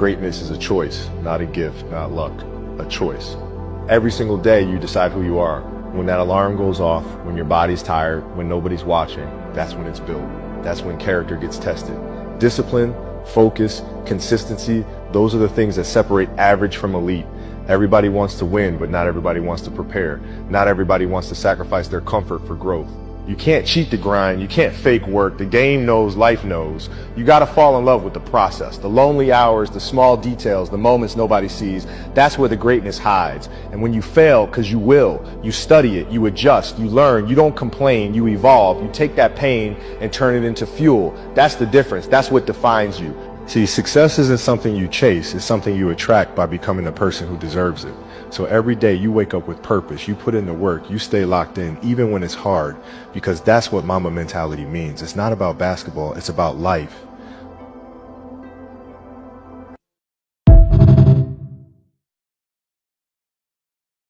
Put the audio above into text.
Greatness is a choice, not a gift, not luck, a choice. Every single day you decide who you are. When that alarm goes off, when your body's tired, when nobody's watching, that's when it's built. That's when character gets tested. Discipline, focus, consistency, those are the things that separate average from elite. Everybody wants to win, but not everybody wants to prepare. Not everybody wants to sacrifice their comfort for growth. You can't cheat the grind. You can't fake work. The game knows, life knows. You got to fall in love with the process. The lonely hours, the small details, the moments nobody sees. That's where the greatness hides. And when you fail, because you will, you study it, you adjust, you learn, you don't complain, you evolve. You take that pain and turn it into fuel. That's the difference. That's what defines you. See, success isn't something you chase. It's something you attract by becoming the person who deserves it. So every day you wake up with purpose, you put in the work, you stay locked in, even when it's hard, because that's what Mamba mentality means. It's not about basketball, it's about life.